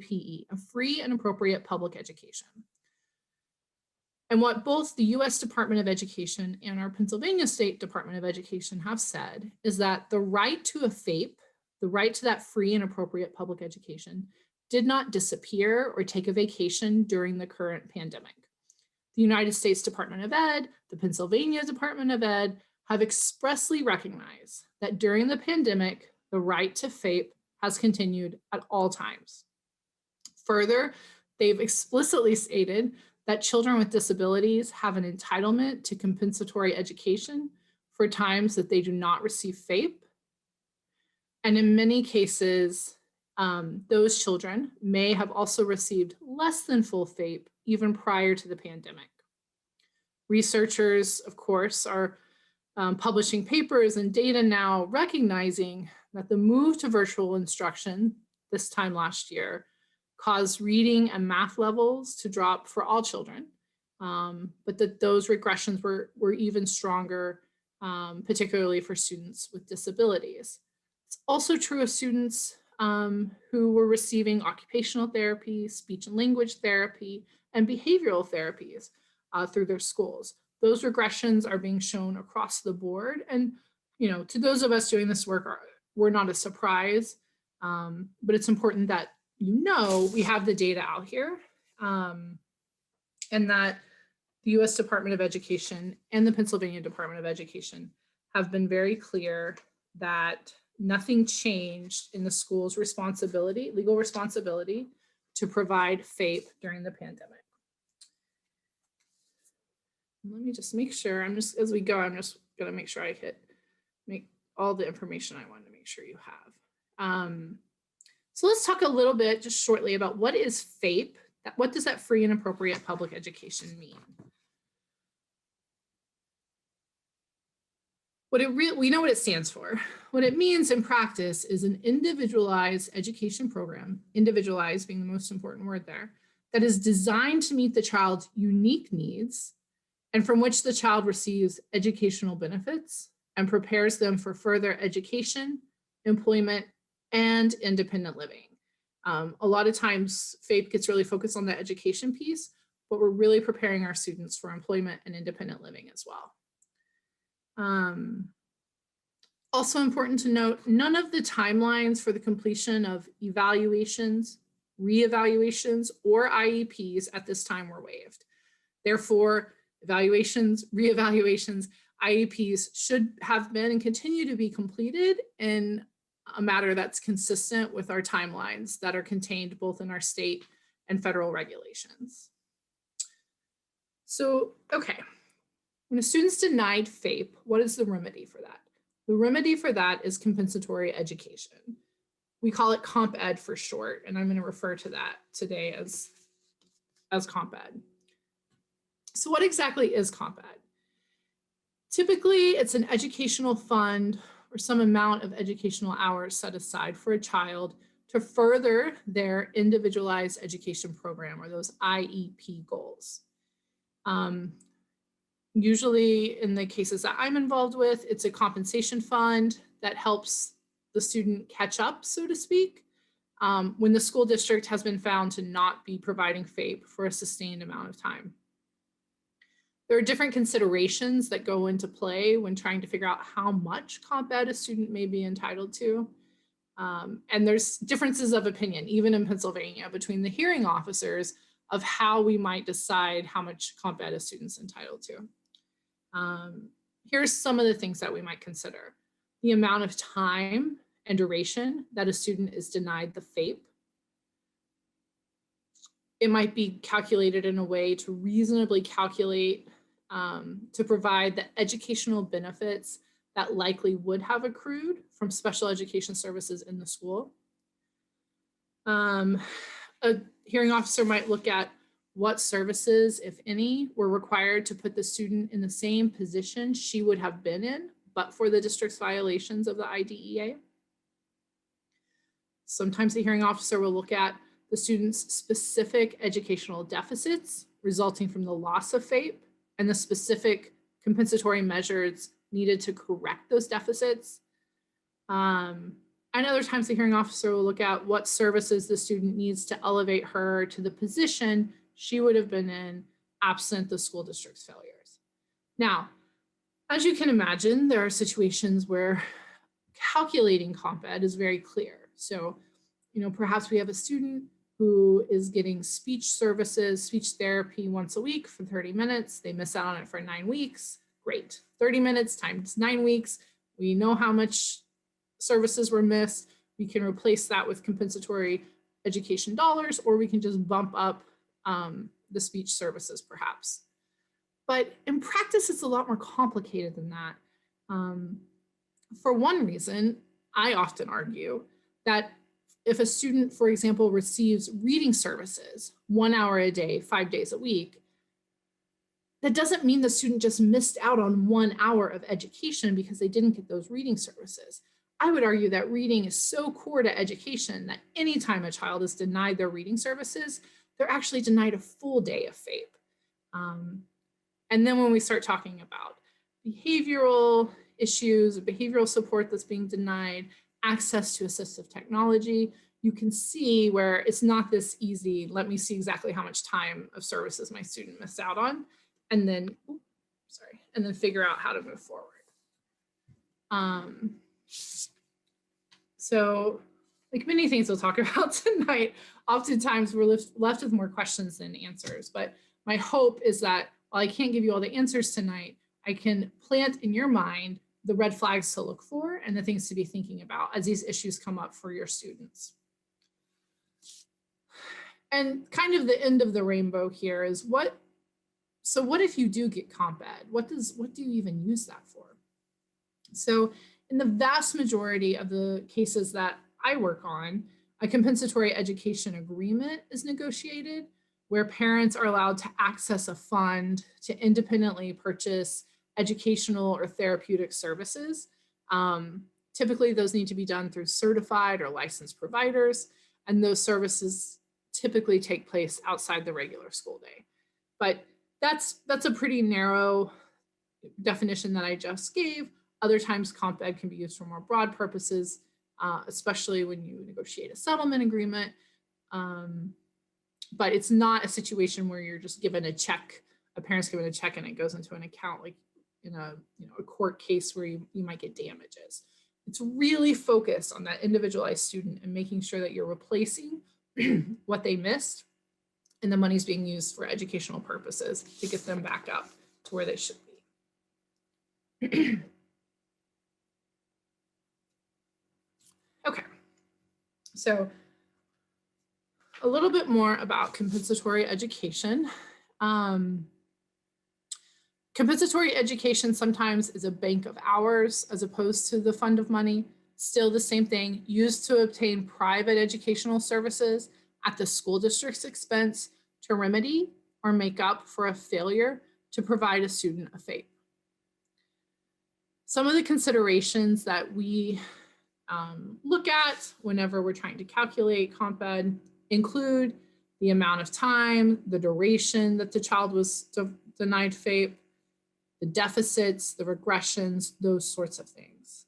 FAPE, a free and appropriate public education. And what both the US Department of Education and our Pennsylvania State Department of Education have said is that the right to a FAPE, the right to that free and appropriate public education, did not disappear or take a vacation during the current pandemic. The United States Department of Ed, the Pennsylvania Department of Ed have expressly recognized that during the pandemic, the right to FAPE has continued at all times. Further, they've explicitly stated that children with disabilities have an entitlement to compensatory education for times that they do not receive FAPE. And in many cases, those children may have also received less than full FAPE even prior to the pandemic. Researchers, of course, are publishing papers and data now recognizing that the move to virtual instruction this time last year caused reading and math levels to drop for all children, but that those regressions were even stronger, particularly for students with disabilities. It's also true of students who were receiving occupational therapy, speech and language therapy, and behavioral therapies through their schools. Those regressions are being shown across the board. And, to those of us doing this work, we're not a surprise, but it's important that we have the data out here, and that the US Department of Education and the Pennsylvania Department of Education have been very clear that nothing changed in the school's legal responsibility to provide FAPE during the pandemic. Let me just make sure, as we go, I'm just gonna make sure I make all the information I wanted to make sure you have. So let's talk a little bit just shortly about what is FAPE. What does that free and appropriate public education mean? We know what it stands for. What it means in practice is an individualized education program, individualized being the most important word there, that is designed to meet the child's unique needs and from which the child receives educational benefits and prepares them for further education, employment, and independent living. A lot of times FAPE gets really focused on the education piece, but we're really preparing our students for employment and independent living as well. Also important to note, none of the timelines for the completion of evaluations, reevaluations, or IEPs at this time were waived. Therefore, evaluations, reevaluations, IEPs should have been and continue to be completed in a matter that's consistent with our timelines that are contained both in our state and federal regulations. So, okay, when a student's denied FAPE, what is the remedy for that? The remedy for that is compensatory education. We call it Comp Ed for short, and I'm going to refer to that today as Comp Ed. So what exactly is Comp Ed? Typically, it's an educational fund or some amount of educational hours set aside for a child to further their individualized education program or those IEP goals. Usually in the cases that I'm involved with, it's a compensation fund that helps the student catch up, so to speak, when the school district has been found to not be providing FAPE for a sustained amount of time. There are different considerations that go into play when trying to figure out how much Comp Ed a student may be entitled to. And there's differences of opinion, even in Pennsylvania, between the hearing officers of how we might decide how much Comp Ed a student's entitled to. Here's some of the things that we might consider. The amount of time and duration that a student is denied the FAPE. It might be calculated in a way to reasonably calculate to provide the educational benefits that likely would have accrued from special education services in the school. A hearing officer might look at what services, if any, were required to put the student in the same position she would have been in, but for the district's violations of the IDEA. Sometimes the hearing officer will look at the student's specific educational deficits resulting from the loss of FAPE and the specific compensatory measures needed to correct those deficits. And And other times the hearing officer will look at what services the student needs to elevate her to the position she would have been in absent the school district's failures. Now, as you can imagine, there are situations where calculating comp ed is very clear. So, perhaps we have a student who is getting speech services, speech therapy once a week for 30 minutes. They miss out on it for 9 weeks. Great. 30 minutes times 9 weeks. We know how much services were missed. We can replace that with compensatory education dollars, or we can just bump up the speech services perhaps. But in practice, it's a lot more complicated than that. For one reason, I often argue that if a student, for example, receives reading services 1 hour a day, 5 days a week, that doesn't mean the student just missed out on 1 hour of education because they didn't get those reading services. I would argue that reading is so core to education that anytime a child is denied their reading services, they're actually denied a full day of FAPE. And then when we start talking about behavioral issues, behavioral support that's being denied, access to assistive technology, you can see where it's not this easy, let me see exactly how much time of services my student missed out on, and then, and then figure out how to move forward. So like many things we'll talk about tonight, oftentimes we're left with more questions than answers, but my hope is that while I can't give you all the answers tonight, I can plant in your mind the red flags to look for and the things to be thinking about as these issues come up for your students. And kind of the end of the rainbow here is what if you do get comp ed? What do you even use that for? So in the vast majority of the cases that I work on, a compensatory education agreement is negotiated where parents are allowed to access a fund to independently purchase educational or therapeutic services. Typically, those need to be done through certified or licensed providers, and those services typically take place outside the regular school day. But that's a pretty narrow definition that I just gave. Other times, comp ed can be used for more broad purposes, especially when you negotiate a settlement agreement. But it's not a situation where you're just given a check, a parent's given a check and it goes into an account like in a court case where you might get damages. It's really focused on that individualized student and making sure that you're replacing what they missed and the money's being used for educational purposes to get them back up to where they should be. Okay, so a little bit more about compensatory education. Compensatory education sometimes is a bank of hours as opposed to the fund of money. Still the same thing, used to obtain private educational services at the school district's expense to remedy or make up for a failure to provide a student a FAPE. Some of the considerations that we look at whenever we're trying to calculate comp ed include the amount of time, the duration that the child was denied FAPE, the deficits, the regressions, those sorts of things.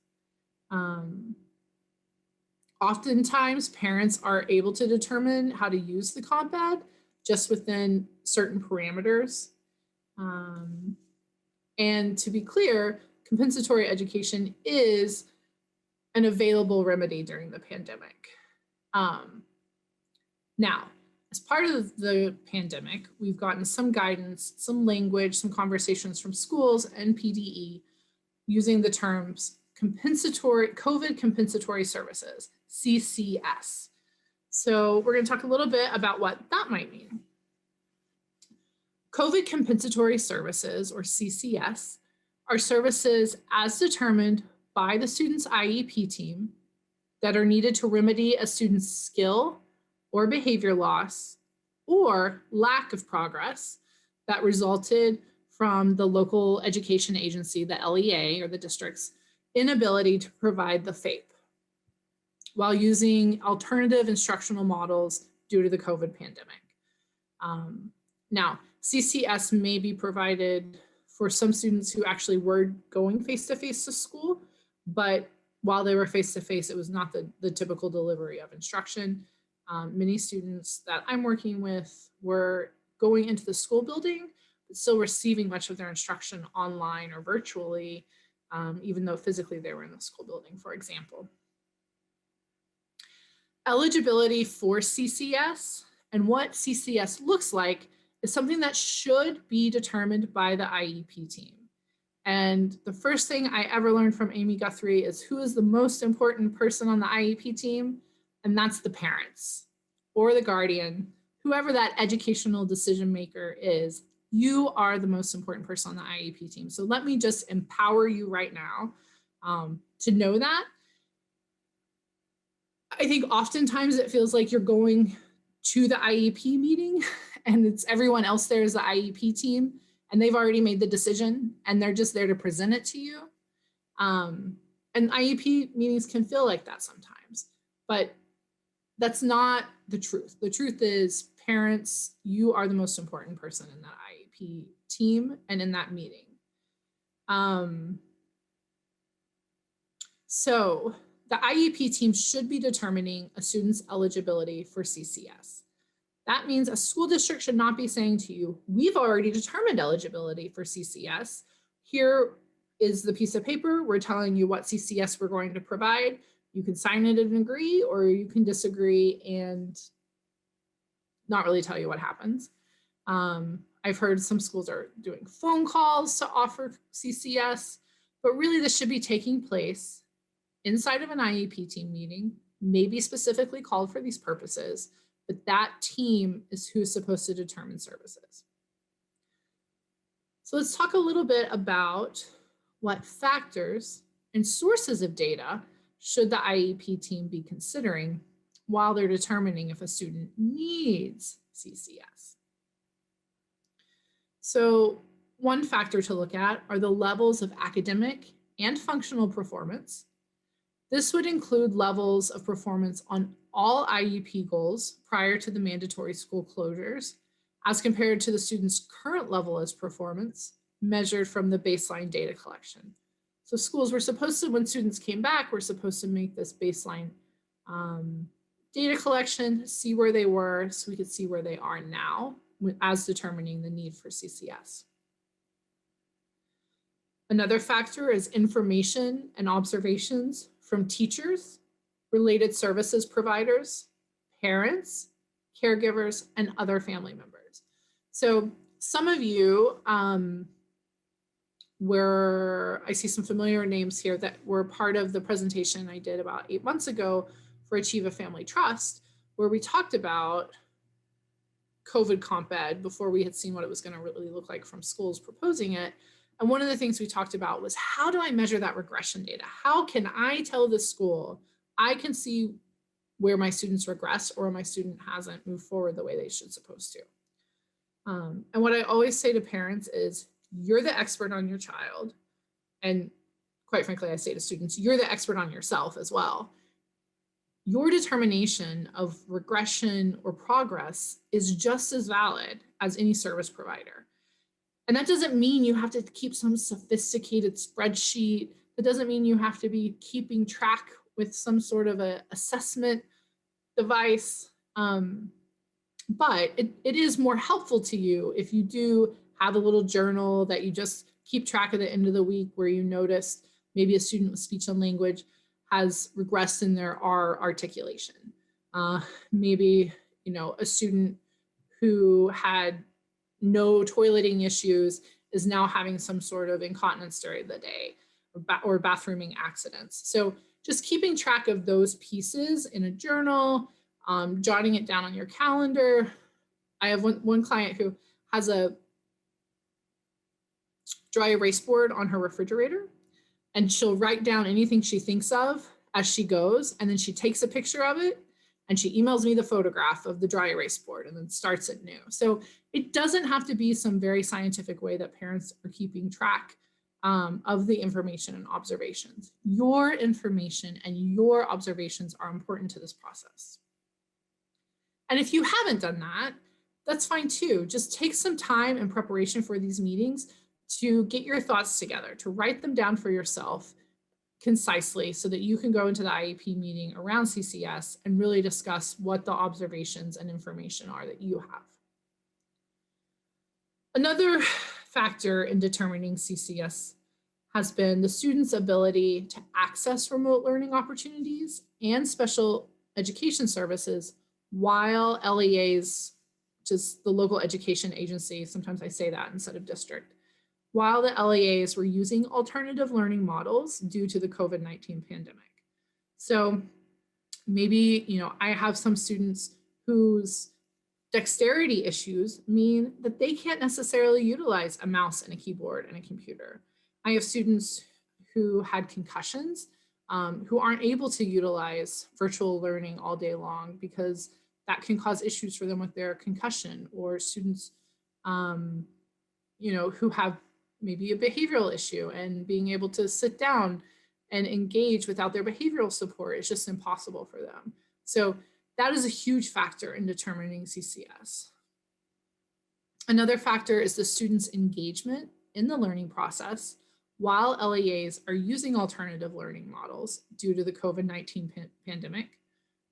Oftentimes, parents are able to determine how to use the comp ed just within certain parameters. And to be clear, compensatory education is an available remedy during the pandemic. Now, as part of the pandemic, we've gotten some guidance, some language, some conversations from schools and PDE using the terms COVID compensatory services, CCS. So we're going to talk a little bit about what that might mean. COVID compensatory services, or CCS, are services as determined by the student's IEP team that are needed to remedy a student's skill or behavior loss or lack of progress that resulted from the local education agency, the LEA, or the district's inability to provide the FAPE while using alternative instructional models due to the COVID pandemic. Now, CCS may be provided for some students who actually were going face-to-face to school, but while they were face-to-face, it was not the typical delivery of instruction. Many students that I'm working with were going into the school building, but still receiving much of their instruction online or virtually, even though physically they were in the school building, for example. Eligibility for CCS and what CCS looks like is something that should be determined by the IEP team. And the first thing I ever learned from Amy Guthrie is who is the most important person on the IEP team, and that's the parents or the guardian, whoever that educational decision maker is. You are the most important person on the IEP team. So let me just empower you right now to know that. I think oftentimes it feels like you're going to the IEP meeting and it's everyone else there is the IEP team and they've already made the decision and they're just there to present it to you. And IEP meetings can feel like that sometimes, but that's not the truth. The truth is, parents, you are the most important person in that IEP team and in that meeting. So the IEP team should be determining a student's eligibility for CCS. That means a school district should not be saying to you, we've already determined eligibility for CCS. Here is the piece of paper. We're telling you what CCS we're going to provide. You can sign it and agree, or you can disagree and not really tell you what happens. I've heard some schools are doing phone calls to offer CCS, but really this should be taking place inside of an IEP team meeting, maybe specifically called for these purposes, but that team is who's supposed to determine services. So let's talk a little bit about what factors and sources of data should the IEP team be considering while they're determining if a student needs CCS. So one factor to look at are the levels of academic and functional performance. This would include levels of performance on all IEP goals prior to the mandatory school closures, as compared to the student's current level of performance measured from the baseline data collection. So schools were supposed to, when students came back, were supposed to make this baseline data collection, see where they were, so we could see where they are now as determining the need for CCS. Another factor is information and observations from teachers, related services providers, parents, caregivers, and other family members. So some of you I see some familiar names here that were part of the presentation I did about 8 months ago for Achieve a Family Trust, where we talked about COVID Comp Ed before we had seen what it was going to really look like from schools proposing it. And one of the things we talked about was, how do I measure that regression data? How can I tell the school I can see where my students regress or my student hasn't moved forward the way they should supposed to? And what I always say to parents is, you're the expert on your child. And quite frankly, I say to students, you're the expert on yourself as well. Your determination of regression or progress is just as valid as any service provider. And that doesn't mean you have to keep some sophisticated spreadsheet. That doesn't mean you have to be keeping track with some sort of an assessment device. But it is more helpful to you if you do have a little journal that you just keep track of the end of the week where you noticed maybe a student with speech and language has regressed in their R articulation. Maybe, a student who had no toileting issues is now having some sort of incontinence during the day or bathrooming accidents. So just keeping track of those pieces in a journal, jotting it down on your calendar. I have one client who has a dry erase board on her refrigerator, and she'll write down anything she thinks of as she goes, and then she takes a picture of it and she emails me the photograph of the dry erase board and then starts it new. So it doesn't have to be some very scientific way that parents are keeping track of the information and observations. Your information and your observations are important to this process. And if you haven't done that, that's fine too. Just take some time in preparation for these meetings to get your thoughts together, to write them down for yourself. concisely so that you can go into the IEP meeting around CCS and really discuss what the observations and information are that you have. Another factor in determining CCS has been the student's ability to access remote learning opportunities and special education services while LEAs, which is the local education agency, sometimes I say that instead of district, while the LEAs were using alternative learning models due to the COVID-19 pandemic. So maybe, I have some students whose dexterity issues mean that they can't necessarily utilize a mouse and a keyboard and a computer. I have students who had concussions who aren't able to utilize virtual learning all day long because that can cause issues for them with their concussion, or students, who have maybe a behavioral issue and being able to sit down and engage without their behavioral support is just impossible for them. So that is a huge factor in determining CCS. Another factor is the student's engagement in the learning process while LEAs are using alternative learning models due to the COVID-19 pandemic.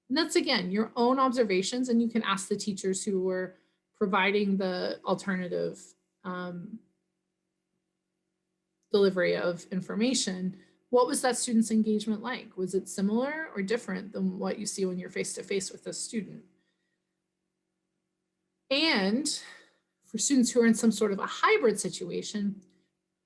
And that's, again, your own observations, and you can ask the teachers who were providing the alternative delivery of information. What was that student's engagement like? Was it similar or different than what you see when you're face-to-face with a student? And for students who are in some sort of a hybrid situation,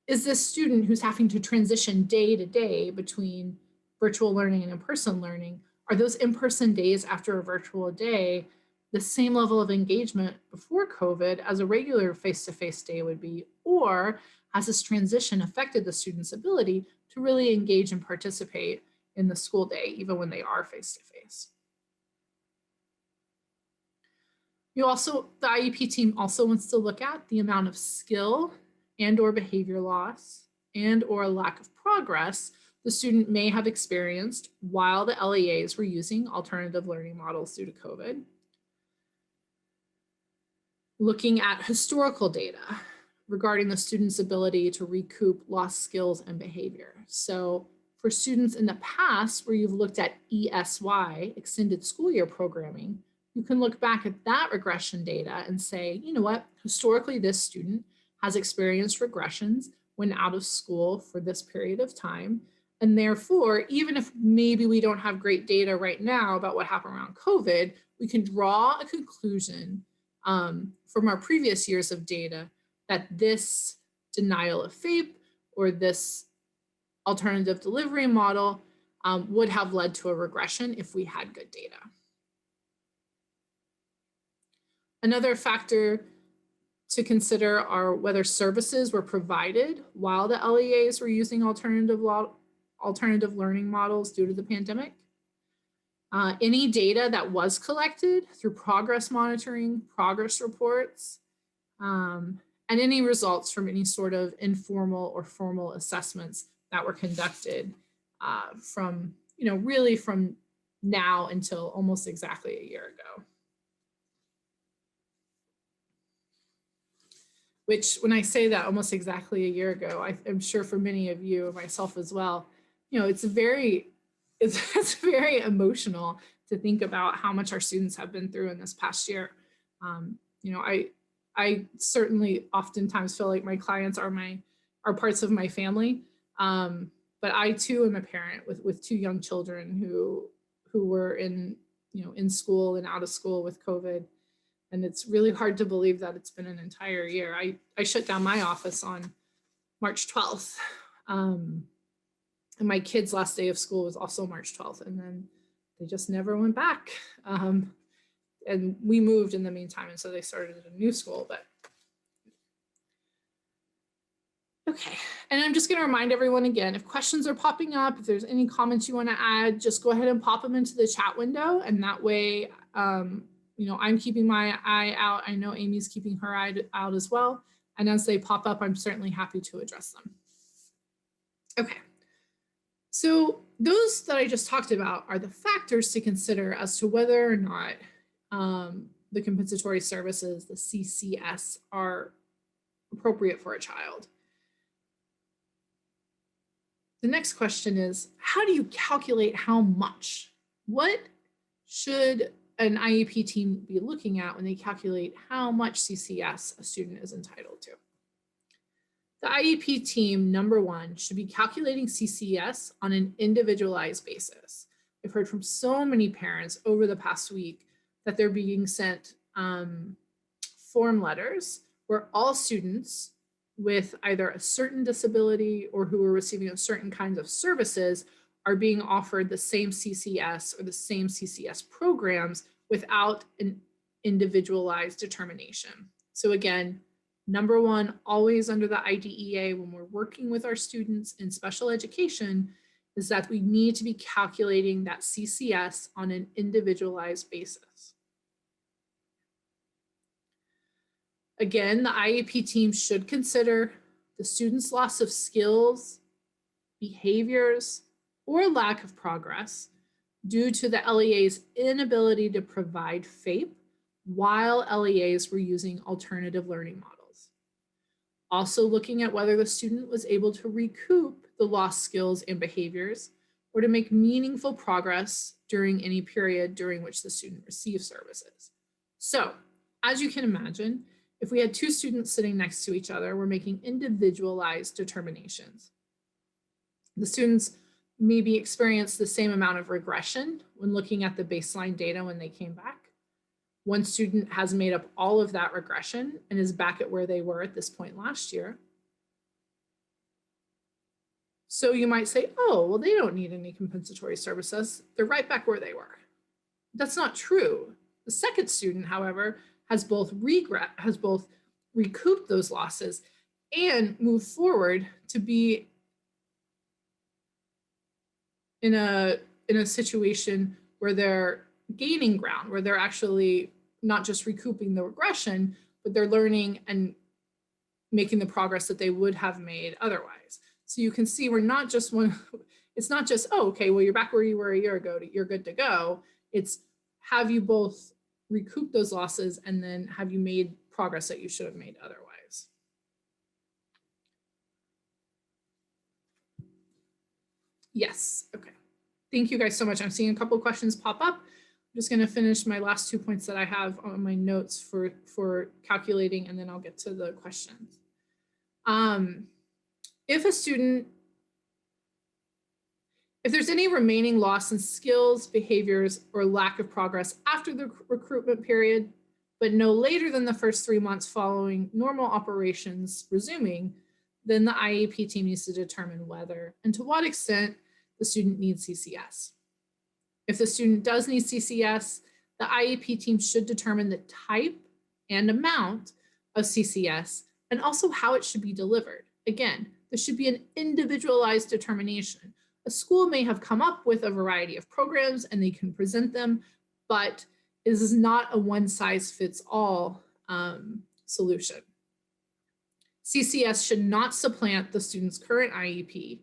is this student who's having to transition day to day between virtual learning and in-person learning, are those in-person days after a virtual day the same level of engagement before COVID as a regular face-to-face day would be? Or has this transition affected the student's ability to really engage and participate in the school day, even when they are face-to-face? The IEP team also wants to look at the amount of skill and or behavior loss and or lack of progress the student may have experienced while the LEAs were using alternative learning models due to COVID. Looking at historical data regarding the student's ability to recoup lost skills and behavior. So for students in the past where you've looked at ESY, extended school year programming, you can look back at that regression data and say, you know what, historically this student has experienced regressions when out of school for this period of time. And therefore, even if maybe we don't have great data right now about what happened around COVID, we can draw a conclusion from our previous years of data that this denial of FAPE or this alternative delivery model would have led to a regression if we had good data. Another factor to consider are whether services were provided while the LEAs were using alternative learning models due to the pandemic. Any data that was collected through progress monitoring, progress reports, and any results from any sort of informal or formal assessments that were conducted from, really from now until almost exactly a year ago. Which, when I say that almost exactly a year ago, I'm sure for many of you, myself as well, it's very emotional to think about how much our students have been through in this past year. I certainly oftentimes feel like my clients are parts of my family, but I too am a parent with two young children who were in school and out of school with COVID. And it's really hard to believe that it's been an entire year. I shut down my office on March 12th. And my kids' last day of school was also March 12th. And then they just never went back. And we moved in the meantime. And so they started at a new school. But okay. And I'm just going to remind everyone again, if questions are popping up, if there's any comments you want to add, just go ahead and pop them into the chat window. And that way, I'm keeping my eye out. I know Amy's keeping her eye out as well. And as they pop up, I'm certainly happy to address them. Okay. So those that I just talked about are the factors to consider as to whether or not the compensatory services, the CCS, are appropriate for a child. The next question is, how do you calculate how much? What should an IEP team be looking at when they calculate how much CCS a student is entitled to? The IEP team, number one, should be calculating CCS on an individualized basis. I've heard from so many parents over the past week that they're being sent form letters where all students with either a certain disability or who are receiving certain kinds of services are being offered the same CCS or the same CCS programs without an individualized determination. So again, number one, always under the IDEA when we're working with our students in special education is that we need to be calculating that CCS on an individualized basis. Again, the IEP team should consider the student's loss of skills, behaviors, or lack of progress due to the LEA's inability to provide FAPE while LEAs were using alternative learning models. Also looking at whether the student was able to recoup the lost skills and behaviors or to make meaningful progress during any period during which the student received services. So, as you can imagine, if we had two students sitting next to each other, we're making individualized determinations. The students maybe experienced the same amount of regression when looking at the baseline data when they came back. One student has made up all of that regression and is back at where they were at this point last year. So you might say, oh, well, they don't need any compensatory services. They're right back where they were. That's not true. The second student, however, has both recouped those losses and moved forward to be in a situation where they're gaining ground, where they're actually not just recouping the regression, but they're learning and making the progress that they would have made otherwise. So you can see we're not just it's not just, oh, okay, well, you're back where you were a year ago, you're good to go. It's have you both recoup those losses and then have you made progress that you should have made otherwise. Yes, okay. Thank you guys so much. I'm seeing a couple of questions pop up. I'm just going to finish my last 2 points that I have on my notes for calculating, and then I'll get to the questions. If there's any remaining loss in skills, behaviors, or lack of progress after the recruitment period, but no later than the first 3 months following normal operations resuming, then the IEP team needs to determine whether and to what extent the student needs CCS. If the student does need CCS, the IEP team should determine the type and amount of CCS and also how it should be delivered. Again, there should be an individualized determination. A school may have come up with a variety of programs and they can present them, but this is not a one-size-fits-all solution. CCS should not supplant the student's current IEP,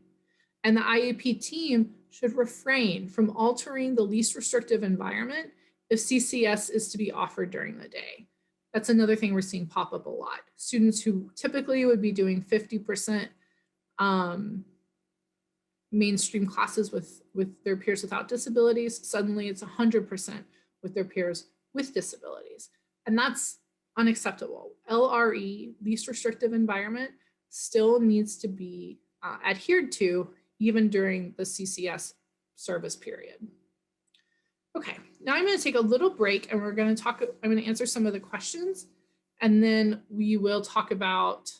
and the IEP team should refrain from altering the least restrictive environment if CCS is to be offered during the day. That's another thing we're seeing pop up a lot. Students who typically would be doing 50% mainstream classes with their peers without disabilities, suddenly it's 100% with their peers with disabilities. And that's unacceptable. LRE, least restrictive environment, still needs to be adhered to even during the CCS service period. Okay, now I'm going to take a little break and I'm going to answer some of the questions, and then we will talk about,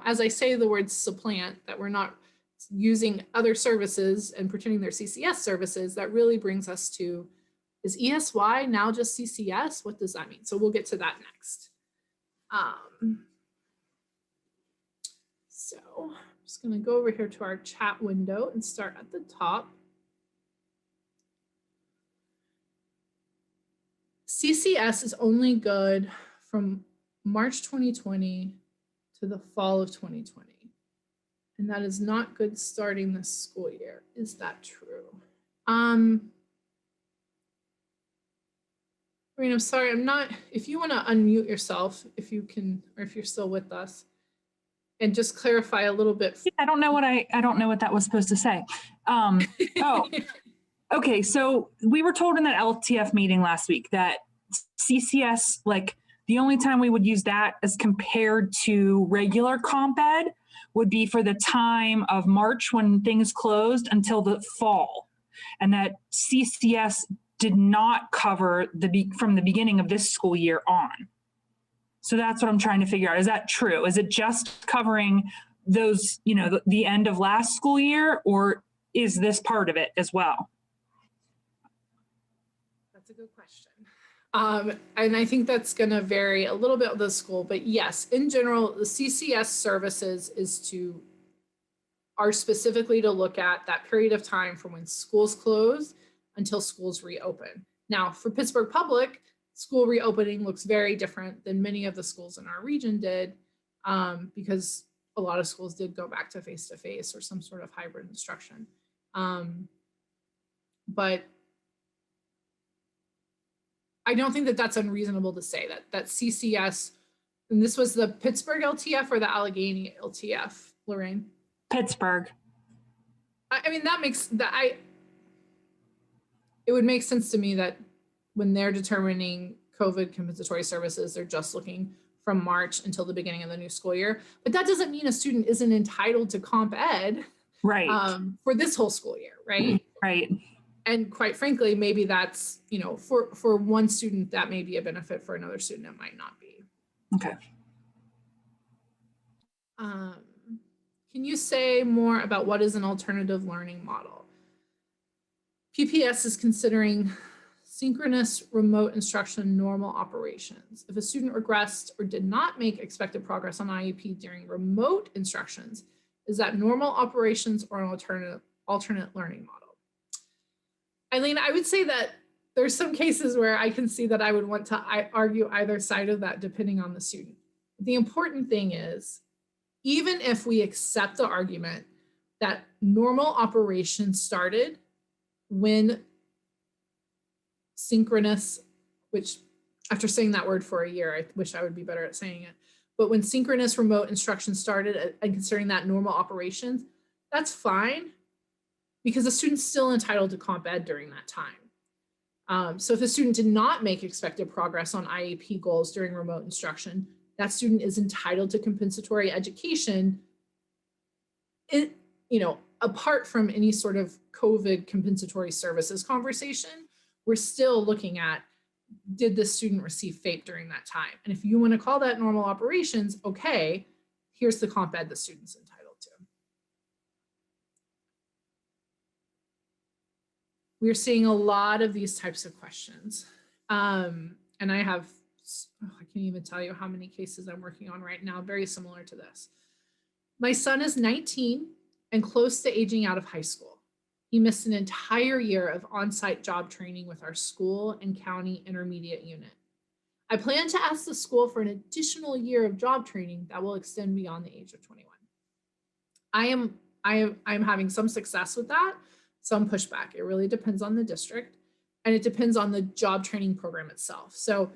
as I say the word supplant, that we're not using other services and pretending they're CCS services. That really brings us to, is ESY now just CCS? What does that mean? So we'll get to that next. So I'm just going to go over here to our chat window and start at the top. CCS is only good from March 2020 to the fall of 2020. And that is not good starting this school year. Is that true? I'm sorry, I'm not, if you want to unmute yourself, if you can, or if you're still with us, and just clarify a little bit. I don't know what that was supposed to say. Oh, okay. So we were told in that LTF meeting last week that CCS, like the only time we would use that as compared to regular comp ed would be for the time of March when things closed until the fall. And that CCS did not cover from the beginning of this school year on. So that's what I'm trying to figure out. Is that true? Is it just covering those, the end of last school year, or is this part of it as well? That's a good question. And I think that's going to vary a little bit with the school, but yes, in general, the CCS services are specifically to look at that period of time from when schools close until schools reopen. Now, for Pittsburgh Public, school reopening looks very different than many of the schools in our region did, because a lot of schools did go back to face-to-face or some sort of hybrid instruction. But I don't think that that's unreasonable to say that CCS, and this was the Pittsburgh LTF or the Allegheny LTF, Lorraine? Pittsburgh. I mean, it would make sense to me that when they're determining COVID compensatory services, they're just looking from March until the beginning of the new school year. But that doesn't mean a student isn't entitled to comp ed, right, for this whole school year, right? Right. And quite frankly, maybe that's, for one student, that may be a benefit. For another student, it might not be. Okay. Can you say more about what is an alternative learning model? PPS is considering synchronous remote instruction normal operations. If a student regressed or did not make expected progress on IEP during remote instructions, is that normal operations or an alternate learning model? Eileen, I would say that there's some cases where I can see that I would want to argue either side of that depending on the student. The important thing is, even if we accept the argument that normal operations started when synchronous, which after saying that word for a year, I wish I would be better at saying it, but when synchronous remote instruction started and considering that normal operations, that's fine because the student's still entitled to comp ed during that time. So if the student did not make expected progress on IEP goals during remote instruction, that student is entitled to compensatory education, apart from any sort of COVID compensatory services conversation. We're still looking at, did the student receive FAPE during that time? And if you want to call that normal operations, okay, here's the comp ed the student's entitled to. We're seeing a lot of these types of questions. And I have, I can't even tell you how many cases I'm working on right now, very similar to this. My son is 19 and close to aging out of high school. He missed an entire year of on-site job training with our school and county intermediate unit. I plan to ask the school for an additional year of job training that will extend beyond the age of 21. I'm having some success with that, some pushback. It really depends on the district and it depends on the job training program itself. So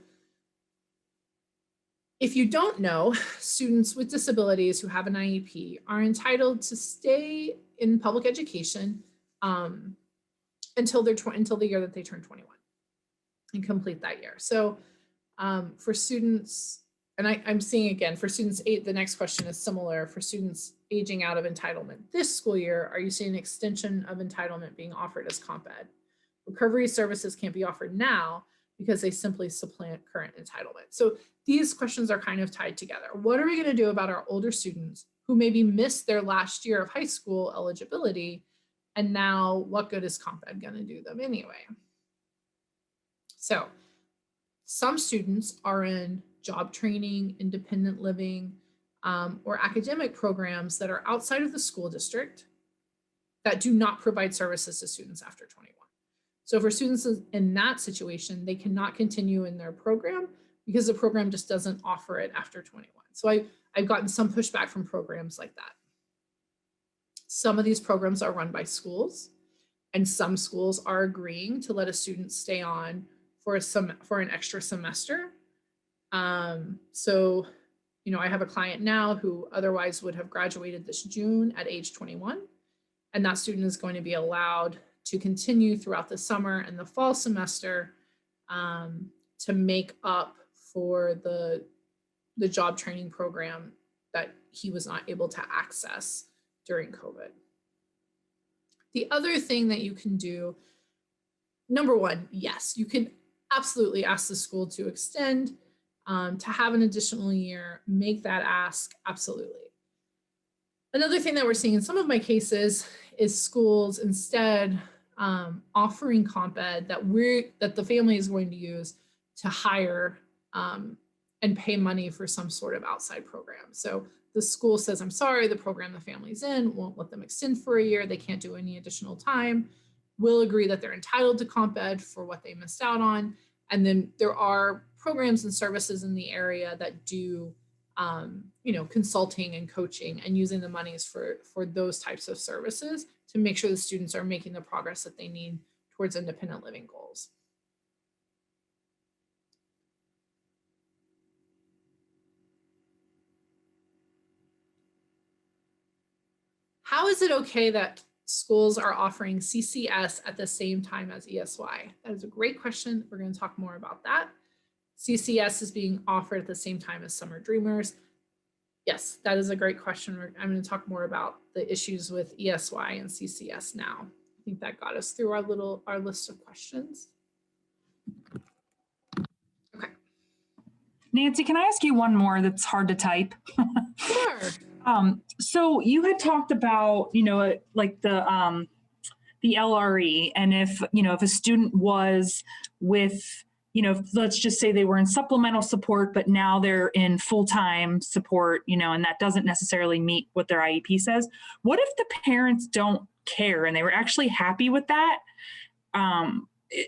if you don't know, students with disabilities who have an IEP are entitled to stay in public education until the year that they turn 21 and complete that year. So for students, and I'm seeing again, for students 8, the next question is similar. For students aging out of entitlement this school year, are you seeing an extension of entitlement being offered as comp ed? Recovery services can't be offered now because they simply supplant current entitlement. So these questions are kind of tied together. What are we going to do about our older students who maybe missed their last year of high school eligibility? And now what good is comp ed going to do them anyway? So some students are in job training, independent living, or academic programs that are outside of the school district that do not provide services to students after 21. So for students in that situation, they cannot continue in their program because the program just doesn't offer it after 21. So I've gotten some pushback from programs like that. Some of these programs are run by schools, and some schools are agreeing to let a student stay on for an extra semester. So, I have a client now who otherwise would have graduated this June at age 21, and that student is going to be allowed to continue throughout the summer and the fall semester to make up for the job training program that he was not able to access during COVID. The other thing that you can do, number one, yes, you can absolutely ask the school to extend, to have an additional year, make that ask, absolutely. Another thing that we're seeing in some of my cases is schools instead offering comp ed that the family is going to use to hire and pay money for some sort of outside program. So the school says, I'm sorry, the program the family's in won't let them extend for a year. They can't do any additional time. We'll agree that they're entitled to comp ed for what they missed out on. And then there are programs and services in the area that do consulting and coaching and using the monies for those types of services to make sure the students are making the progress that they need towards independent living goals. How is it okay that schools are offering CCS at the same time as ESY? That is a great question. We're going to talk more about that. CCS is being offered at the same time as Summer Dreamers. Yes, that is a great question. I'm going to talk more about the issues with ESY and CCS now. I think that got us through our list of questions. Okay. Nancy, can I ask you one more that's hard to type? Sure. So you had talked about, like the LRE, and if a student was with, let's just say they were in supplemental support, but now they're in full-time support, and that doesn't necessarily meet what their IEP says. What if the parents don't care and they were actually happy with that?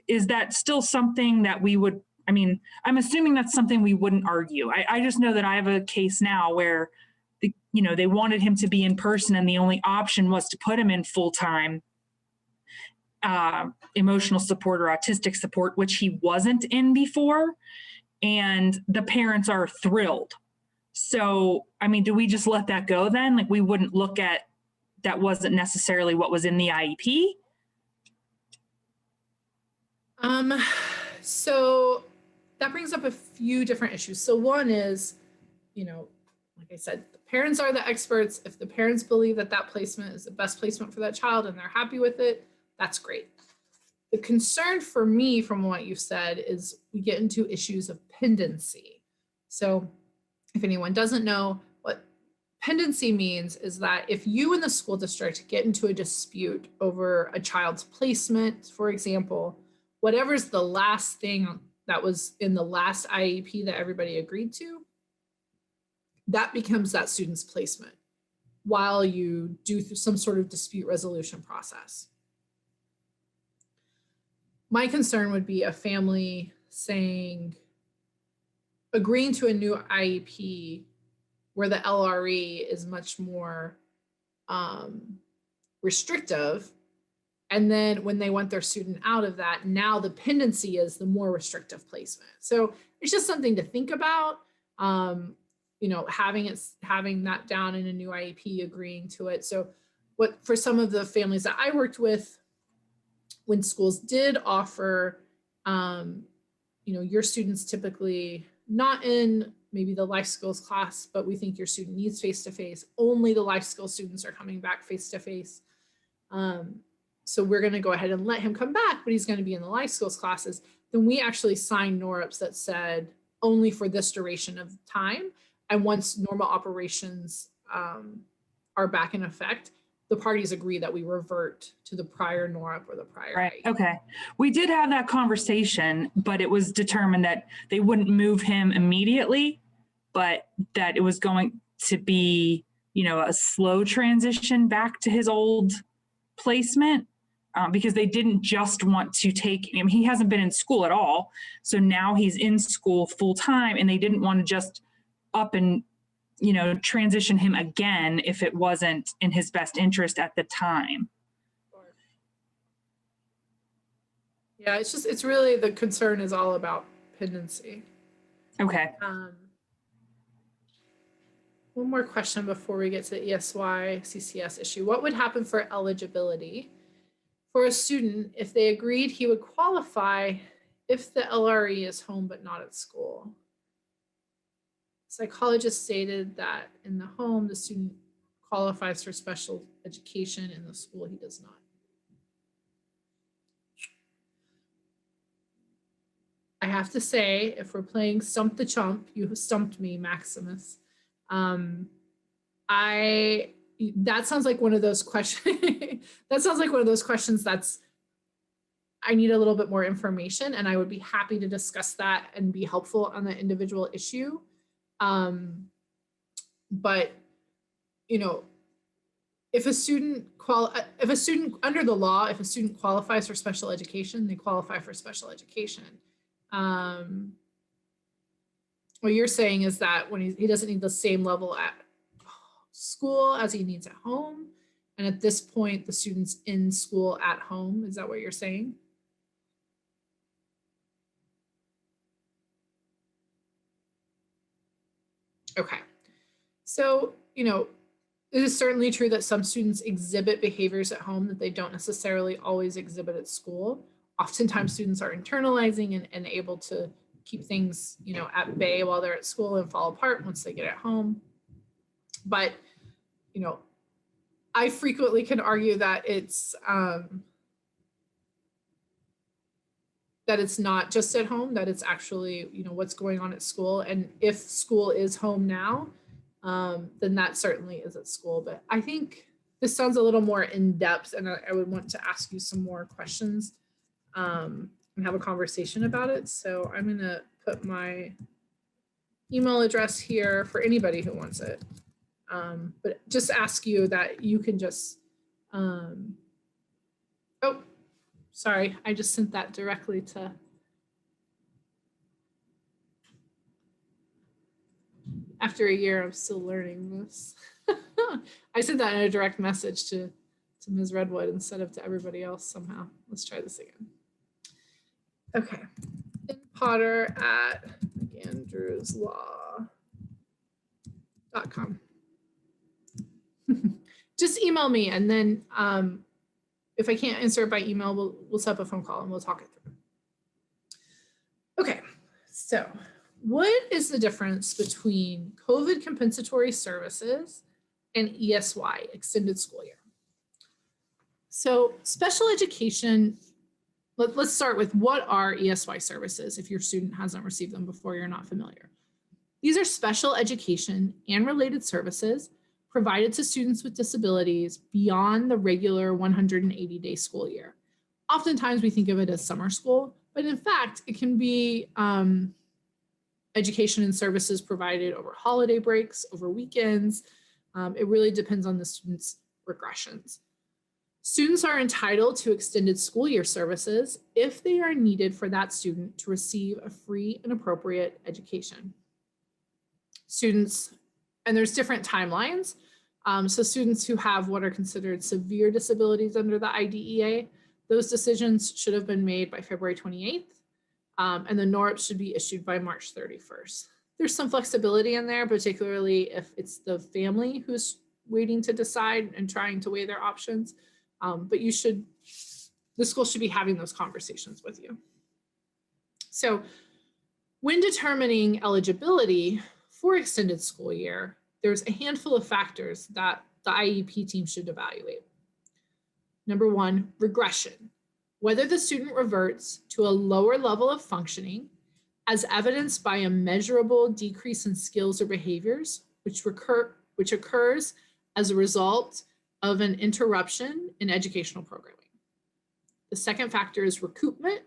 Is that still something that we would, I'm assuming that's something we wouldn't argue. I just know that I have a case now where they wanted him to be in person and the only option was to put him in full-time emotional support or autistic support, which he wasn't in before, and the parents are thrilled. So, do we just let that go then? Like, we wouldn't look at that wasn't necessarily what was in the IEP? So that brings up a few different issues. So one is, like I said, the parents are the experts. If the parents believe that that placement is the best placement for that child and they're happy with it, that's great. The concern for me from what you've said is we get into issues of pendency. So if anyone doesn't know, what pendency means is that if you and the school district get into a dispute over a child's placement, for example, whatever's the last thing that was in the last IEP that everybody agreed to, that becomes that student's placement while you do some sort of dispute resolution process. My concern would be a family agreeing to a new IEP where the LRE is much more restrictive. And then when they want their student out of that, now the pendency is the more restrictive placement. So it's just something to think about. Having that down in a new IEP, agreeing to it. So for some of the families that I worked with, when schools did offer, your students typically not in maybe the life skills class, but we think your student needs face-to-face, only the life skills students are coming back face-to-face. So we're going to go ahead and let him come back, but he's going to be in the life skills classes. Then we actually signed NORUPs that said only for this duration of time. And once normal operations are back in effect, the parties agree that we revert to the prior NORUP or the prior. Right. Okay. We did have that conversation, but it was determined that they wouldn't move him immediately, but that it was going to be, a slow transition back to his old placement. Because they didn't just want to take him. He hasn't been in school at all. So now he's in school full time, and they didn't want to just up and, transition him again if it wasn't in his best interest at the time. Yeah, it's really, the concern is all about pendency. Okay. one more question before we get to the ESY CCS issue. What would happen for eligibility for a student if they agreed he would qualify if the LRE is home but not at school? Psychologist stated that in the home, the student qualifies for special education. In the school, he does not. I have to say, if we're playing Stump the Chump, you stumped me, Maximus. That sounds like one of those questions. That sounds like one of those questions that's, I need a little bit more information, and I would be happy to discuss that and be helpful on the individual issue. But you know, if a student under the law, if a student qualifies for special education, they qualify for special education. What you're saying is that when he doesn't need the same level at school as he needs at home, and at this point the student's in school at home. Is that what you're saying? Okay, so you know, it is certainly true that some students exhibit behaviors at home that they don't necessarily always exhibit at school. Oftentimes students are internalizing and able to keep things, you know, at bay while they're at school and fall apart once they get at home. But, you know, I frequently can argue that it's not just at home, that it's actually, you know, what's going on at school. And if school is home now, then that certainly is at school. But I think this sounds a little more in depth, and I would want to ask you some more questions and have a conversation about it. So I'm going to put my email address here for anybody who wants it. But just ask you that you can just, oh, sorry, I just sent that directly to. After a year, I'm still learning this. I sent that in a direct message to Ms. Redwood instead of to everybody else somehow. Let's try this again. Okay, Potter at McAndrewslaw.com. Just email me, and then if I can't answer it by email, we'll set up a phone call and we'll talk it through. Okay, so what is the difference between COVID compensatory services and ESY, extended school year? So special education, let's start with what are ESY services if your student hasn't received them before, you're not familiar. These are special education and related services provided to students with disabilities beyond the regular 180-day school year. Oftentimes we think of it as summer school, but in fact, it can be education and services provided over holiday breaks, over weekends. It really depends on the student's regressions. Students are entitled to extended school year services if they are needed for that student to receive a free and appropriate education. Students, and there's different timelines. So students who have what are considered severe disabilities under the IDEA, those decisions should have been made by February 28th. And the NORP should be issued by March 31st. There's some flexibility in there, particularly if it's the family who's waiting to decide and trying to weigh their options. But the school should be having those conversations with you. So when determining eligibility for extended school year, there's a handful of factors that the IEP team should evaluate. Number one, regression. Whether the student reverts to a lower level of functioning as evidenced by a measurable decrease in skills or behaviors, which occurs as a result of an interruption in educational programming. The second factor is recoupment,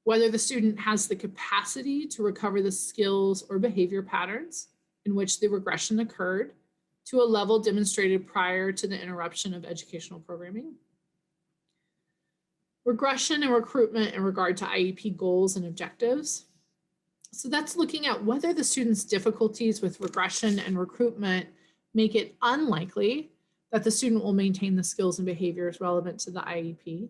whether the student has the capacity to recover the skills or behavior patterns in which the regression occurred to a level demonstrated prior to the interruption of educational programming. Regression and recruitment in regard to IEP goals and objectives. So that's looking at whether the student's difficulties with regression and recruitment make it unlikely that the student will maintain the skills and behaviors relevant to the IEP.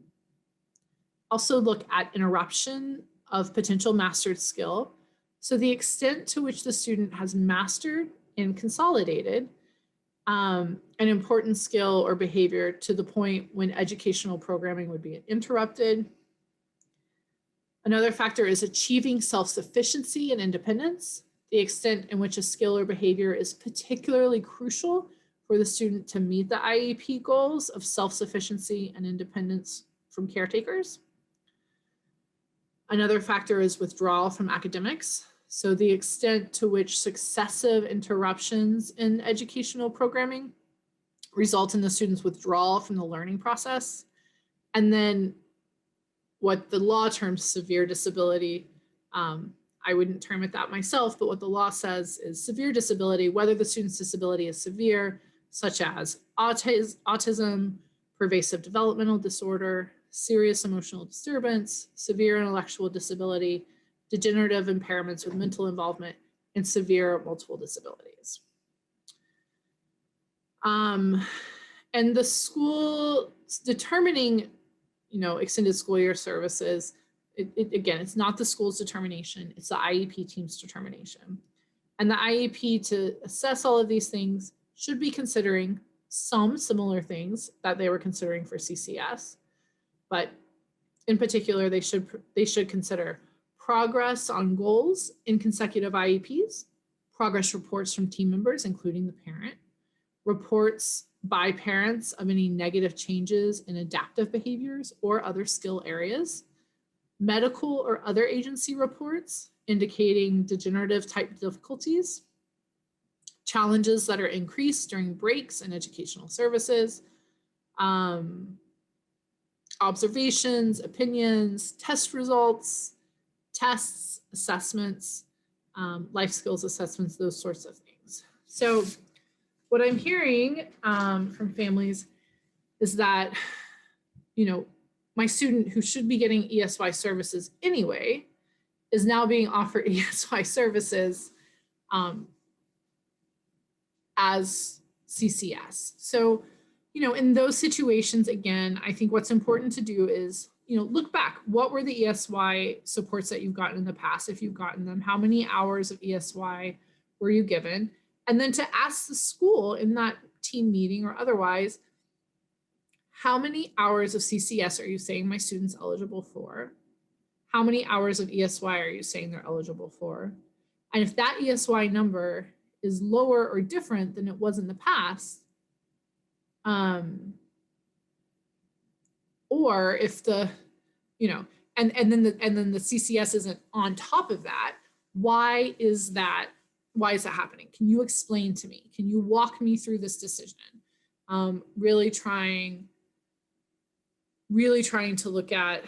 Also look at interruption of potential mastered skill. So the extent to which the student has mastered and consolidated, an important skill or behavior to the point when educational programming would be interrupted. Another factor is achieving self-sufficiency and independence, the extent in which a skill or behavior is particularly crucial for the student to meet the IEP goals of self-sufficiency and independence from caretakers. Another factor is withdrawal from academics. So the extent to which successive interruptions in educational programming result in the student's withdrawal from the learning process. And then what the law terms severe disability, I wouldn't term it that myself, but what the law says is severe disability, whether the student's disability is severe, such as autism, pervasive developmental disorder, serious emotional disturbance, severe intellectual disability, degenerative impairments with mental involvement, and severe multiple disabilities. And the school determining, extended school year services, again, it's not the school's determination, it's the IEP team's determination. And the IEP, to assess all of these things, should be considering some similar things that they were considering for CCS, but in particular, they should consider progress on goals in consecutive IEPs, progress reports from team members, including the parent, reports by parents of any negative changes in adaptive behaviors or other skill areas, medical or other agency reports indicating degenerative type difficulties, challenges that are increased during breaks in educational services, observations, opinions, test results, tests, assessments, life skills assessments, those sorts of things. So what I'm hearing from families is that, my student who should be getting ESY services anyway is now being offered ESY services as CCS. So, in those situations, again, I think what's important to do is, look back. What were the ESY supports that you've gotten in the past? If you've gotten them, how many hours of ESY were you given? And then to ask the school in that team meeting or otherwise, how many hours of CCS are you saying my student's eligible for? How many hours of ESY are you saying they're eligible for? And if that ESY number is lower or different than it was in the past, or if the, and then the CCS isn't on top of that, why is that happening? Can you explain to me? Can you walk me through this decision? Really trying to look at,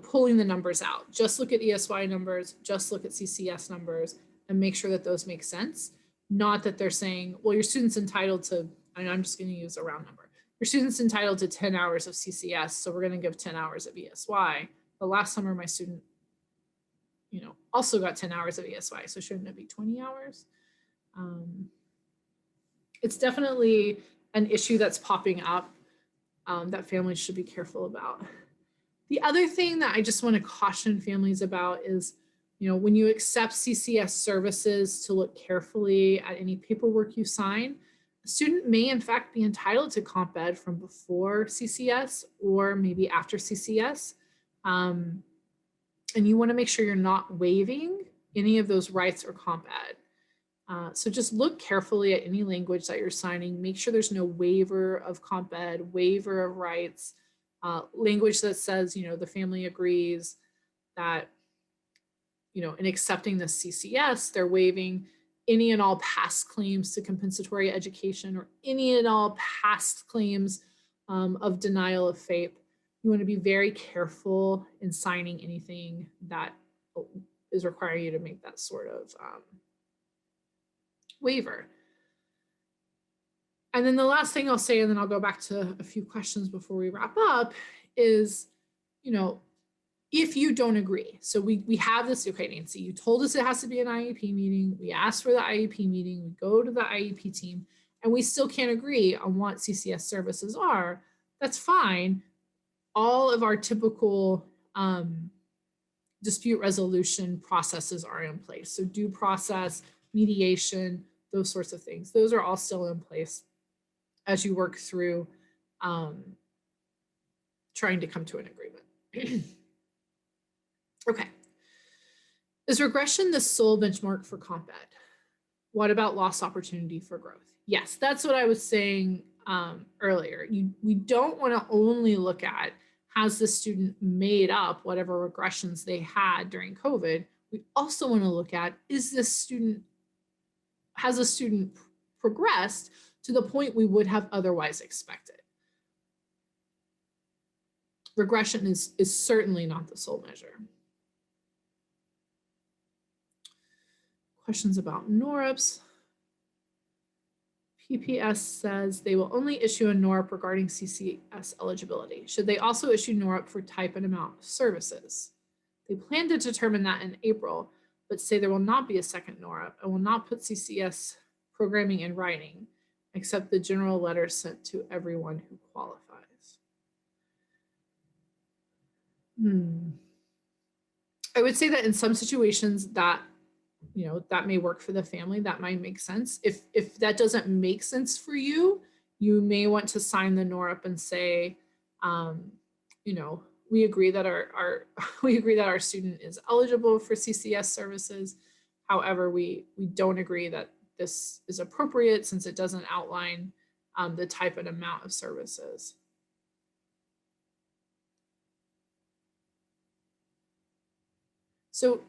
pulling the numbers out. Just look at ESY numbers, just look at CCS numbers, and make sure that those make sense. Not that they're saying, well, your student's entitled to, and I'm just going to use a round number. Your student's entitled to 10 hours of CCS, so we're going to give 10 hours of ESY. But last summer, my student, also got 10 hours of ESY, so shouldn't it be 20 hours? It's definitely an issue that's popping up that families should be careful about. The other thing that I just want to caution families about is, when you accept CCS services, to look carefully at any paperwork you sign. A student may in fact be entitled to comp ed from before CCS or maybe after CCS. And you want to make sure you're not waiving any of those rights or comp ed. So just look carefully at any language that you're signing. Make sure there's no waiver of comp ed, waiver of rights, language that says, the family agrees that, in accepting the CCS, they're waiving any and all past claims to compensatory education or any and all past claims of denial of FAPE. You want to be very careful in signing anything that is requiring you to make that sort of waiver. And then the last thing I'll say, and then I'll go back to a few questions before we wrap up, is, if you don't agree. So we have this, okay, Nancy, you told us it has to be an IEP meeting. We asked for the IEP meeting. We go to the IEP team, and we still can't agree on what CCS services are. That's fine. All of our typical dispute resolution processes are in place. So due process, mediation, those sorts of things. Those are all still in place as you work through trying to come to an agreement. Okay. Is regression the sole benchmark for comp ed? What about lost opportunity for growth? Yes, that's what I was saying earlier. We don't want to only look at has the student made up whatever regressions they had during COVID. We also want to look at has the student progressed to the point we would have otherwise expected. Regression is certainly not the sole measure. Questions about NORAPs. PPS says they will only issue a NORAP regarding CCS eligibility. Should they also issue NORAP for type and amount of services? They plan to determine that in April, but say there will not be a second NORAP and will not put CCS programming in writing, except the general letter sent to everyone who qualifies. I would say that in some situations that that may work for the family, that might make sense. If that doesn't make sense for you, you may want to sign the NORAP and say, we agree that our student is eligible for CCS services. However, we don't agree that this is appropriate since it doesn't outline the type and amount of services. So,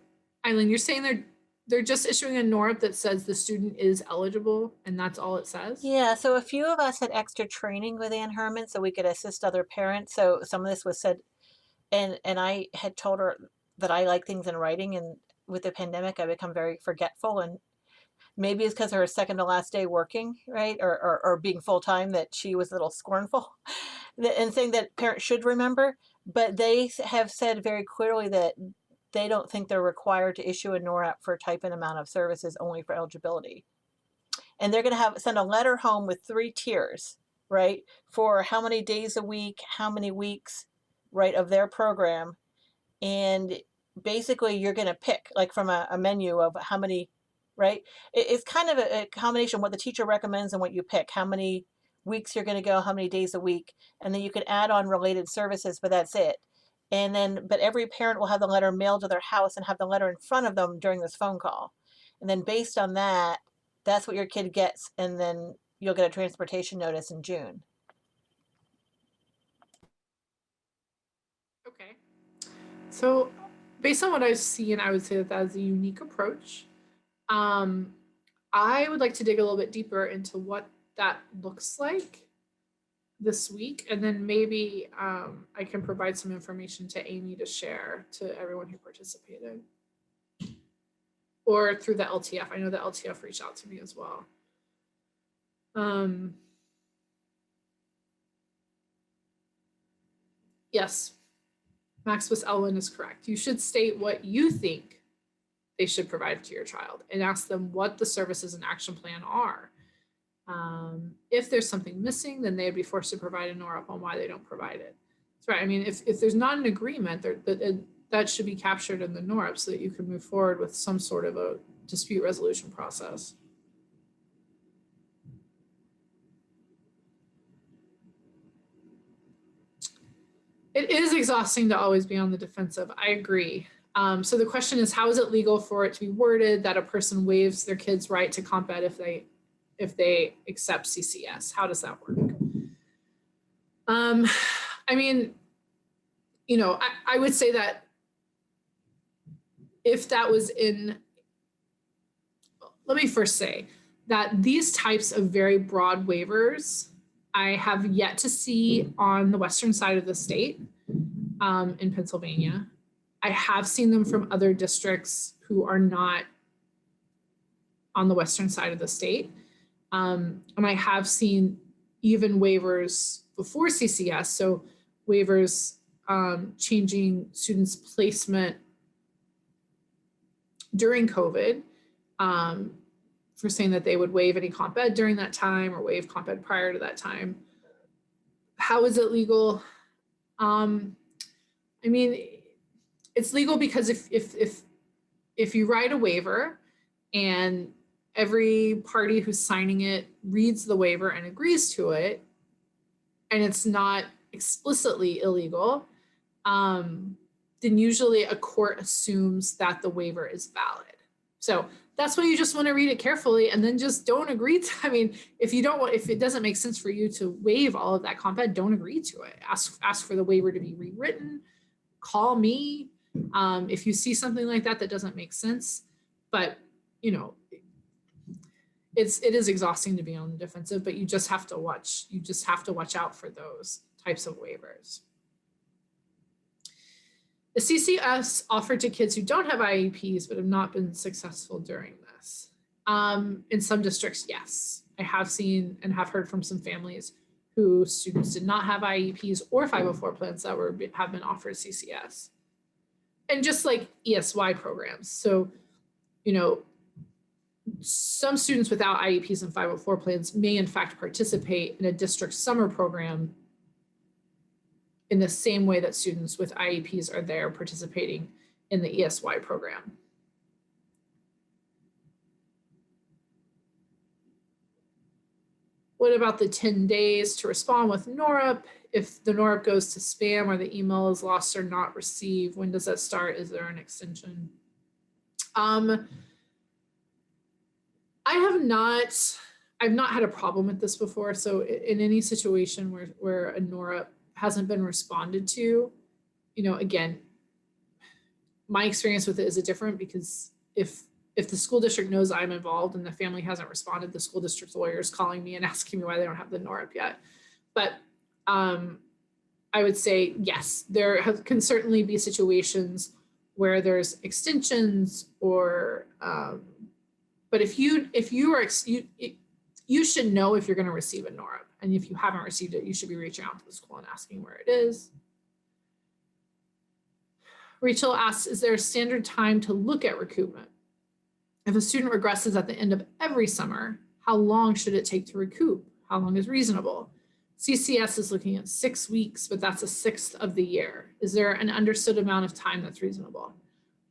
Eileen, you're saying they're just issuing a NORAP that says the student is eligible and that's all it says? Yeah, so a few of us had extra training with Ann Herman so we could assist other parents. So some of this was said, and I had told her that I like things in writing, and with the pandemic I become very forgetful, and maybe it's because her second to last day working, right? Or being full-time, that she was a little scornful and saying that parents should remember, but they have said very clearly that they don't think they're required to issue a NORAP for type and amount of services, only for eligibility. And they're going to send a letter home with 3 tiers, right? For how many days a week, how many weeks, right, of their program. And basically you're going to pick like from a menu of how many, right? It's kind of a combination of what the teacher recommends and what you pick, how many weeks you're going to go, how many days a week. And then you can add on related services, but that's it. And then, but every parent will have the letter mailed to their house and have the letter in front of them during this phone call. And then based on that, that's what your kid gets. And then you'll get a transportation notice in June. Okay. So based on what I've seen, I would say that is a unique approach. I would like to dig a little bit deeper into what that looks like this week, and then maybe I can provide some information to Amy to share to everyone who participated, or through the LTF. I know the LTF reached out to me as well. Yes, Maximus Elwin is correct. You should state what you think they should provide to your child and ask them what the services and action plan are. If there's something missing, then they'd be forced to provide a NORAP on why they don't provide it. That's right. I mean, if there's not an agreement, that should be captured in the NORAP so that you can move forward with some sort of a dispute resolution process. It is exhausting to always be on the defensive. I agree. So the question is, how is it legal for it to be worded that a person waives their kid's right to comp ed if they accept CCS? How does that work? I mean, I would say that if that was let me first say that these types of very broad waivers, I have yet to see on the western side of the state in Pennsylvania. I have seen them from other districts who are not on the western side of the state. And I have seen even waivers before CCS, so waivers changing students' placement during COVID for saying that they would waive any comp ed during that time or waive comp ed prior to that time. How is it legal? I mean, it's legal because if you write a waiver and every party who's signing it reads the waiver and agrees to it, and it's not explicitly illegal, then usually a court assumes that the waiver is valid. So that's why you just want to read it carefully and then just don't agree to, I mean, if it doesn't make sense for you to waive all of that comp ed, don't agree to it. Ask for the waiver to be rewritten, call me. If you see something like that doesn't make sense, but you know, it is exhausting to be on the defensive, but you just have to watch out for those types of waivers. The CCS offered to kids who don't have IEPs but have not been successful during this. In some districts, yes. I have seen and have heard from some families whose students did not have IEPs or 504 plans that have been offered CCS. And just like ESY programs. So, you know, some students without IEPs and 504 plans may in fact participate in a district summer program in the same way that students with IEPs are there participating in the ESY program. What about the 10 days to respond with NORUP? If the NORUP goes to spam or the email is lost or not received, when does that start? Is there an extension? I've not had a problem with this before. So in any situation where a NORUP hasn't been responded to, you know, again, my experience with it is different because if the school district knows I'm involved and the family hasn't responded, the school district's lawyer is calling me and asking me why they don't have the NORUP yet. But I would say, yes, there can certainly be situations where there's extensions or, but you should know if you're going to receive a NORUP. And if you haven't received it, you should be reaching out to the school and asking where it is. Rachel asks, is there a standard time to look at recoupment? If a student regresses at the end of every summer, how long should it take to recoup? How long is reasonable? CCS is looking at 6 weeks, but that's a sixth of the year. Is there an understood amount of time that's reasonable?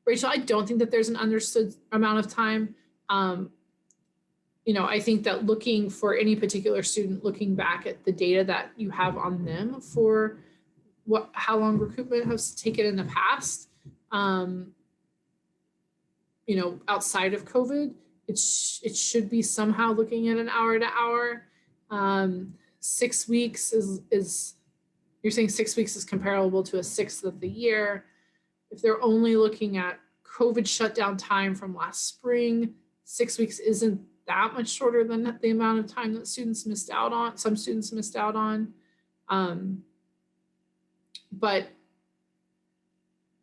Rachel, I don't think that there's an understood amount of time. You know, I think that looking for any particular student, looking back at the data that you have on them for how long recoupment has taken in the past, you know, outside of COVID, it should be somehow looking at an hour to hour. 6 weeks is you're saying 6 weeks is comparable to a sixth of the year. If they're only looking at COVID shutdown time from last spring, 6 weeks isn't that much shorter than the amount of time that students missed out on, some students missed out on. But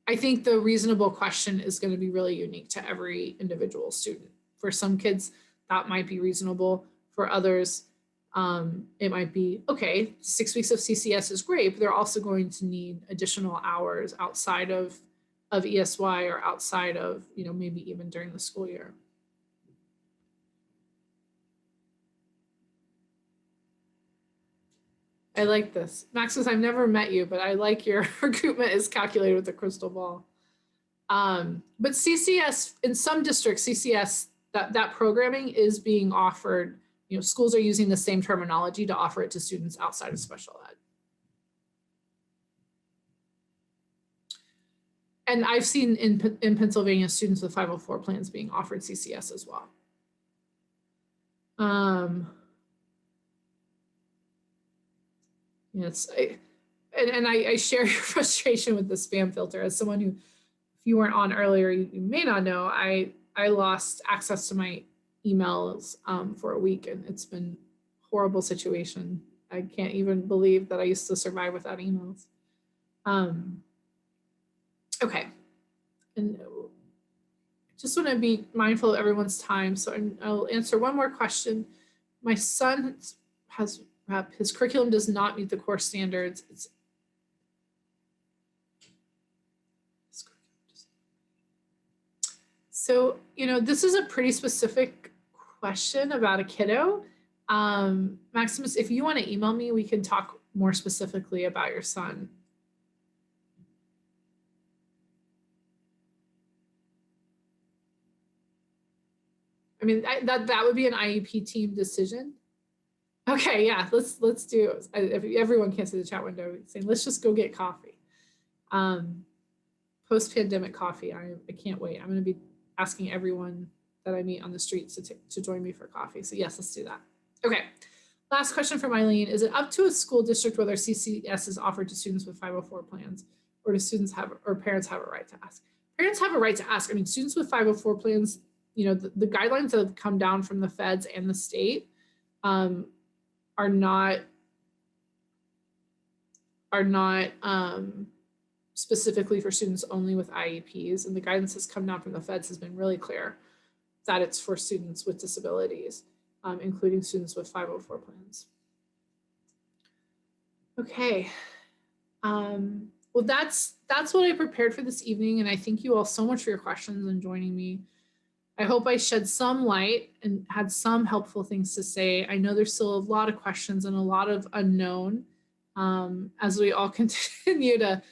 I think the reasonable question is going to be really unique to every individual student. For some kids, that might be reasonable. For others, it might be, okay, 6 weeks of CCS is great, but they're also going to need additional hours outside of ESY or outside of, you know, maybe even during the school year. I like this. Maxis, I've never met you, but I like your recoupment is calculated with the crystal ball. But CCS, in some districts, CCS, that programming is being offered, you know, schools are using the same terminology to offer it to students outside of special ed. And I've seen in Pennsylvania students with 504 plans being offered CCS as well. Yes, I share your frustration with the spam filter. As someone who, if you weren't on earlier, you may not know, I lost access to my emails for a week, and it's been a horrible situation. I can't even believe that I used to survive without emails. Okay, and just want to be mindful of everyone's time, so I'll answer one more question. My son has his curriculum does not meet the course standards. So, you know, this is a pretty specific question about a kiddo. Maximus, if you want to email me, we can talk more specifically about your son. I mean, that would be an IEP team decision. Okay, yeah, let's do. Everyone can't see the chat window saying, let's just go get coffee. Post-pandemic coffee. I can't wait. I'm going to be asking everyone that I meet on the streets to join me for coffee. So yes, let's do that. Okay. Last question from Eileen. Is it up to a school district whether CCS is offered to students with 504 plans, or do students have, or parents have a right to ask? Parents have a right to ask. I mean, students with 504 plans, you know, the guidelines that have come down from the feds and the state are not specifically for students only with IEPs, and the guidance has come down from the feds has been really clear that it's for students with disabilities, including students with 504 plans. Okay, well, that's what I prepared for this evening, and I thank you all so much for your questions and joining me. I hope I shed some light and had some helpful things to say. I know there's still a lot of questions and a lot of unknown as we all continue to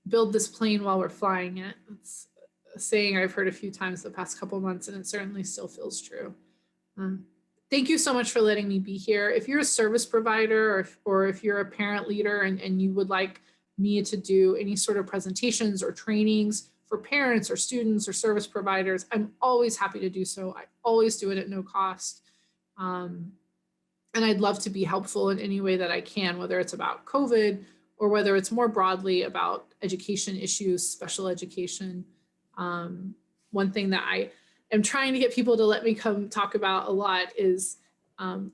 build this plane while we're flying it. It's a saying I've heard a few times the past couple of months, and it certainly still feels true. Thank you so much for letting me be here. If you're a service provider or if you're a parent leader and you would like me to do any sort of presentations or trainings for parents or students or service providers, I'm always happy to do so. I always do it at no cost. And I'd love to be helpful in any way that I can, whether it's about COVID or whether it's more broadly about education issues, special education. One thing that I am trying to get people to let me come talk about a lot is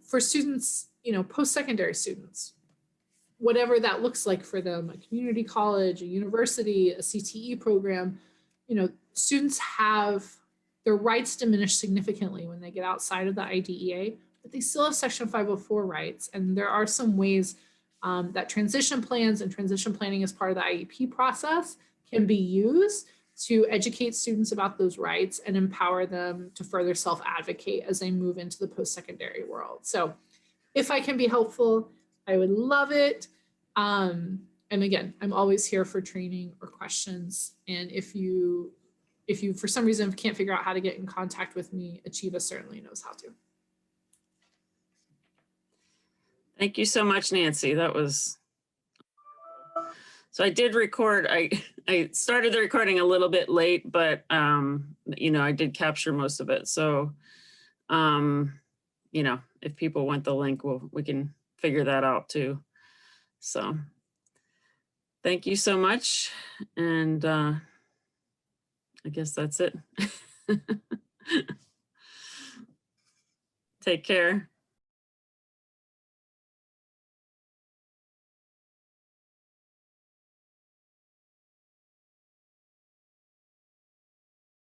for students, you know, post-secondary students, whatever that looks like for them, a community college, a university, a CTE program, you know, students have their rights diminished significantly when they get outside of the IDEA, but they still have Section 504 rights. And there are some ways that transition plans and transition planning as part of the IEP process can be used to educate students about those rights and empower them to further self-advocate as they move into the post-secondary world. So if I can be helpful, I would love it. And again, I'm always here for training or questions. And if you for some reason can't figure out how to get in contact with me, Achieva certainly knows how to. Thank you so much, Nancy. That was, so I did record, I started the recording a little bit late, but you know, I did capture most of it. So, you know, if people want the link, we can figure that out too. So thank you so much. And I guess that's it. Take care.